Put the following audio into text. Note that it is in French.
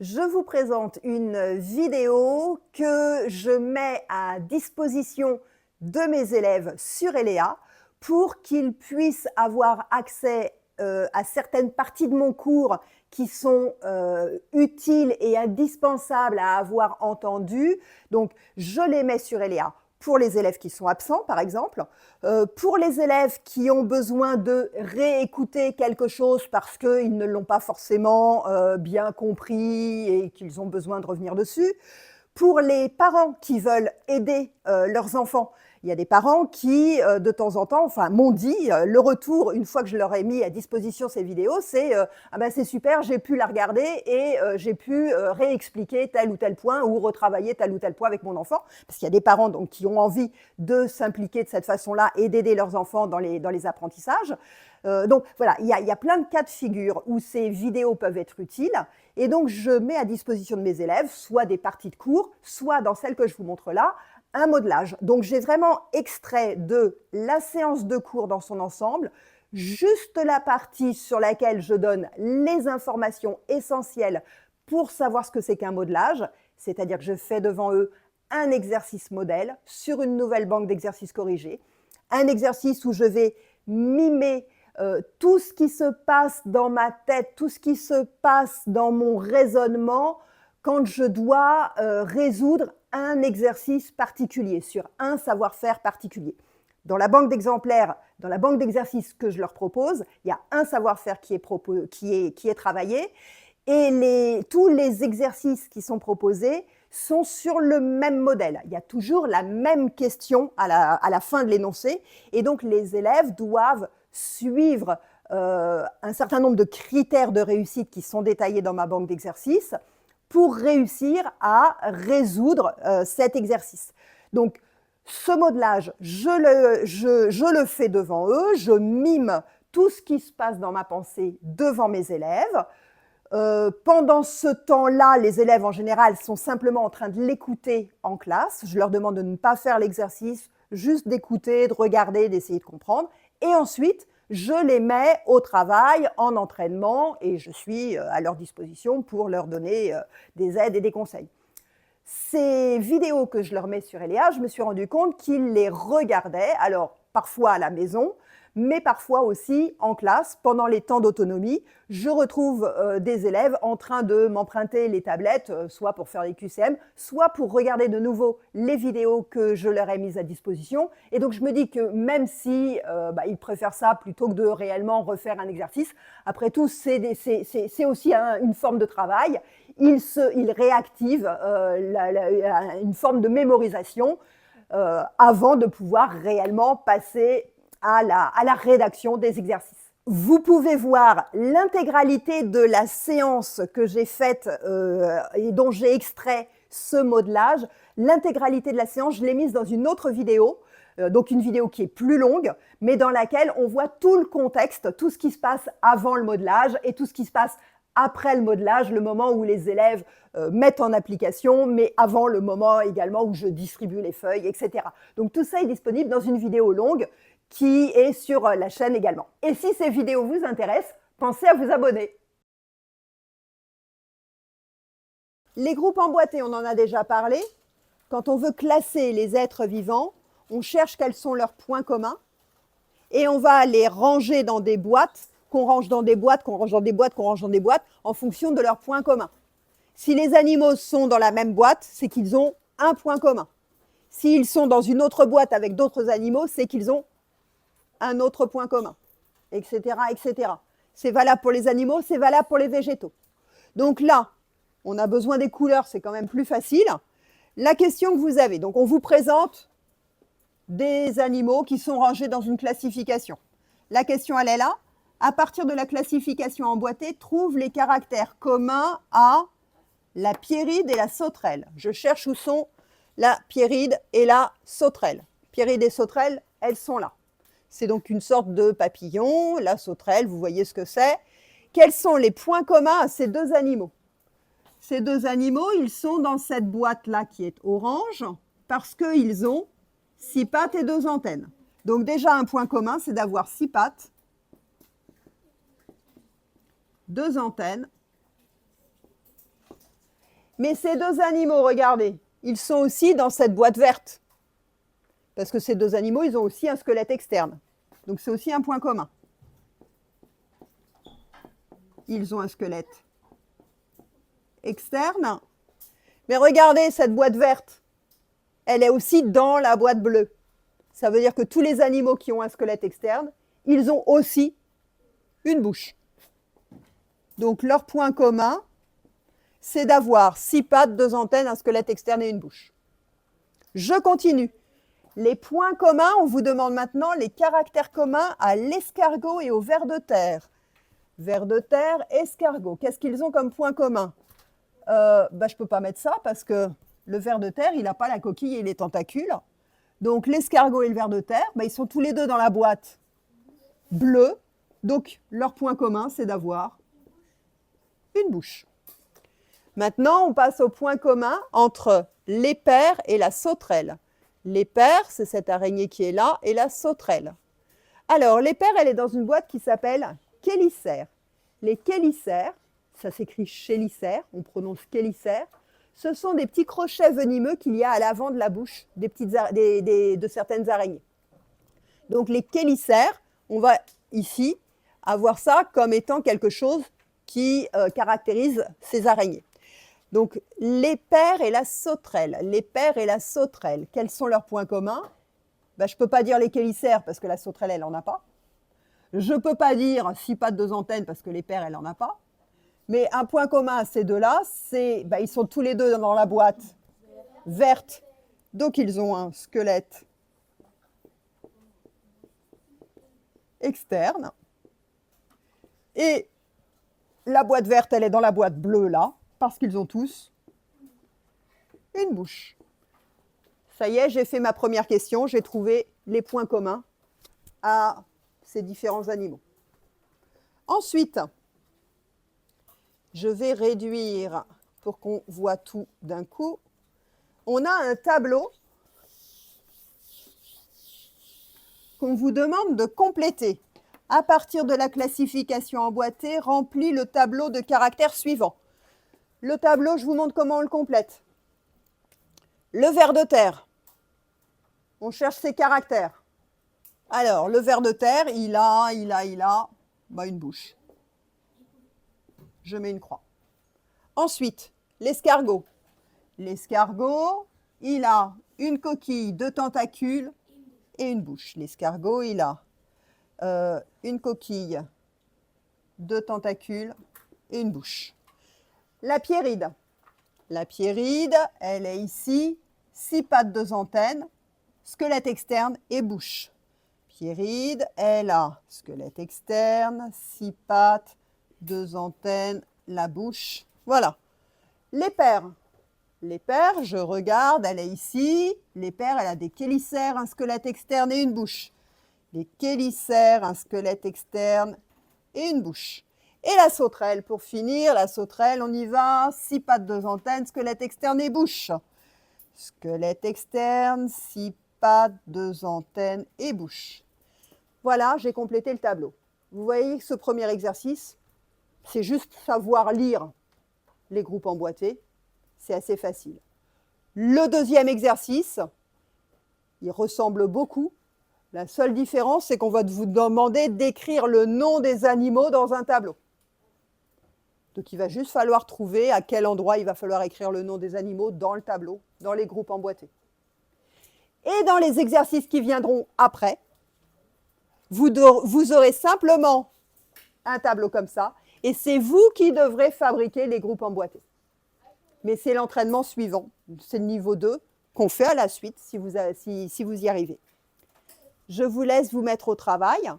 Je vous présente une vidéo que je mets à disposition de mes élèves sur Eléa pour qu'ils puissent avoir accès à certaines parties de mon cours qui sont utiles et indispensables à avoir entendues. Donc, je les mets sur Eléa pour les élèves qui sont absents, par exemple, pour les élèves qui ont besoin de réécouter quelque chose parce qu'ils ne l'ont pas forcément bien compris et qu'ils ont besoin de revenir dessus, pour les parents qui veulent aider leurs enfants. Il y a des parents qui, de temps en temps, m'ont dit, le retour, une fois que je leur ai mis à disposition ces vidéos, c'est ah ben c'est super, j'ai pu la regarder et j'ai pu réexpliquer tel ou tel point ou retravailler tel ou tel point avec mon enfant. Parce qu'il y a des parents donc, qui ont envie de s'impliquer de cette façon-là et d'aider leurs enfants dans les apprentissages. Donc voilà, il y a plein de cas de figure où ces vidéos peuvent être utiles. Et donc, je mets à disposition de mes élèves soit des parties de cours, soit dans celle que je vous montre là, un modelage. Donc, j'ai vraiment extrait de la séance de cours dans son ensemble, juste la partie sur laquelle je donne les informations essentielles pour savoir ce que c'est qu'un modelage, c'est-à-dire que je fais devant eux un exercice modèle sur une nouvelle banque d'exercices corrigés, un exercice où je vais mimer tout ce qui se passe dans ma tête, tout ce qui se passe dans mon raisonnement quand je dois résoudre un exercice particulier, sur un savoir-faire particulier. Dans la banque d'exemplaires, dans la banque d'exercices que je leur propose, il y a un savoir-faire qui est travaillé et tous les exercices qui sont proposés sont sur le même modèle. Il y a toujours la même question à la fin de l'énoncé et donc les élèves doivent suivre un certain nombre de critères de réussite qui sont détaillés dans ma banque d'exercices pour réussir à résoudre cet exercice. Donc, ce modelage, je le fais devant eux, je mime tout ce qui se passe dans ma pensée devant mes élèves. Pendant ce temps-là, les élèves en général sont simplement en train de l'écouter en classe. Je leur demande de ne pas faire l'exercice, juste d'écouter, de regarder, d'essayer de comprendre. Et ensuite, je les mets au travail, en entraînement, et je suis à leur disposition pour leur donner des aides et des conseils. Ces vidéos que je leur mets sur Eléa, je me suis rendu compte qu'ils les regardaient, alors parfois à la maison, mais parfois aussi en classe, pendant les temps d'autonomie. Je retrouve des élèves en train de m'emprunter les tablettes, soit pour faire des QCM, soit pour regarder de nouveau les vidéos que je leur ai mises à disposition. Et donc je me dis que même si ils préfèrent ça plutôt que de réellement refaire un exercice, après tout, c'est aussi une forme de travail. Ils réactivent une forme de mémorisation avant de pouvoir réellement passer à la rédaction des exercices. Vous pouvez voir l'intégralité de la séance que j'ai faite et dont j'ai extrait ce modelage. L'intégralité de la séance, je l'ai mise dans une autre vidéo, donc une vidéo qui est plus longue, mais dans laquelle on voit tout le contexte, tout ce qui se passe avant le modelage et tout ce qui se passe après le modelage, le moment où les élèves mettent en application, mais avant le moment également où je distribue les feuilles, etc. Donc tout ça est disponible dans une vidéo longue qui est sur la chaîne également. Et si ces vidéos vous intéressent, pensez à vous abonner. Les groupes emboîtés, on en a déjà parlé. Quand on veut classer les êtres vivants, on cherche quels sont leurs points communs et on va les ranger dans des boîtes, qu'on range dans des boîtes, qu'on range dans des boîtes, qu'on range dans des boîtes, en fonction de leurs points communs. Si les animaux sont dans la même boîte, c'est qu'ils ont un point commun. S'ils sont dans une autre boîte avec d'autres animaux, c'est qu'ils ont un autre point commun, etc., etc. C'est valable pour les animaux, c'est valable pour les végétaux. Donc là, on a besoin des couleurs, c'est quand même plus facile. La question que vous avez, donc on vous présente des animaux qui sont rangés dans une classification. La question, elle est là. À partir de la classification emboîtée, trouve les caractères communs à la pierride et la sauterelle. Je cherche où sont la pierride et la sauterelle. Pierride et sauterelle, elles sont là. C'est donc une sorte de papillon, la sauterelle, vous voyez ce que c'est. Quels sont les points communs à ces deux animaux? Ces deux animaux, ils sont dans cette boîte-là qui est orange parce qu'ils ont 6 pattes et 2 antennes. Donc déjà, un point commun, c'est d'avoir 6 pattes, 2 antennes Mais ces deux animaux, regardez, ils sont aussi dans cette boîte verte. Parce que ces deux animaux, ils ont aussi un squelette externe. Donc c'est aussi un point commun. Ils ont un squelette externe. Mais regardez cette boîte verte. Elle est aussi dans la boîte bleue. Ça veut dire que tous les animaux qui ont un squelette externe, ils ont aussi une bouche. Donc leur point commun, c'est d'avoir 6 pattes, 2 antennes, un squelette externe et une bouche. Je continue. Les points communs, on vous demande maintenant les caractères communs à l'escargot et au ver de terre. Ver de terre, escargot. Qu'est-ce qu'ils ont comme point commun? Je ne peux pas mettre ça parce que le ver de terre, il n'a pas la coquille et les tentacules. Donc l'escargot et le ver de terre, ils sont tous les deux dans la boîte bleue. Donc leur point commun, c'est d'avoir une bouche. Maintenant, on passe au point commun entre l'éper et la sauterelle. L'éper, c'est cette araignée qui est là, et la sauterelle. Alors, l'éper, elle est dans une boîte qui s'appelle chélicère. Les chélicères, ça s'écrit chélicère, on prononce chélicère, ce sont des petits crochets venimeux qu'il y a à l'avant de la bouche de certaines araignées. Donc, les chélicères, on va ici avoir ça comme étant quelque chose qui caractérise ces araignées. Donc, l'éper et la sauterelle. L'éper et la sauterelle, quels sont leurs points communs? Je ne peux pas dire les chélicères parce que la sauterelle, elle n'en a pas. Je ne peux pas dire 6 pattes, 2 antennes parce que l'éper, elle n'en a pas. Mais un point commun à ces deux-là, c'est ils sont tous les deux dans la boîte verte. Donc, ils ont un squelette externe. Et la boîte verte, elle est dans la boîte bleue, là, parce qu'ils ont tous une bouche. Ça y est, j'ai fait ma première question, j'ai trouvé les points communs à ces différents animaux. Ensuite, je vais réduire pour qu'on voit tout d'un coup. On a un tableau qu'on vous demande de compléter. À partir de la classification emboîtée, remplis le tableau de caractères suivants. Le tableau, je vous montre comment on le complète. Le ver de terre. On cherche ses caractères. Alors, le ver de terre, il a une bouche. Je mets une croix. Ensuite, l'escargot. L'escargot, il a une coquille, 2 tentacules et une bouche. L'escargot, il a une coquille, 2 tentacules et une bouche. La pierride. La pierride, elle est ici, 6 pattes, 2 antennes, squelette externe et bouche. Pierride, elle a squelette externe, 6 pattes, 2 antennes, la bouche. Voilà. L'éper. L'éper, je regarde, elle est ici. L'éper, elle a des chélicères, un squelette externe et une bouche. Les chélicères, un squelette externe et une bouche. Et la sauterelle, pour finir, la sauterelle, on y va, 6 pattes, 2 antennes, squelette externe et bouche. Squelette externe, 6 pattes, 2 antennes et bouche. Voilà, j'ai complété le tableau. Vous voyez que ce premier exercice, c'est juste savoir lire les groupes emboîtés. C'est assez facile. Le deuxième exercice, il ressemble beaucoup. La seule différence, c'est qu'on va vous demander d'écrire le nom des animaux dans un tableau. Donc, il va juste falloir trouver à quel endroit il va falloir écrire le nom des animaux dans le tableau, dans les groupes emboîtés. Et dans les exercices qui viendront après, vous aurez simplement un tableau comme ça, et c'est vous qui devrez fabriquer les groupes emboîtés. Mais c'est l'entraînement suivant, c'est le niveau 2 qu'on fait à la suite si vous y arrivez. Je vous laisse vous mettre au travail.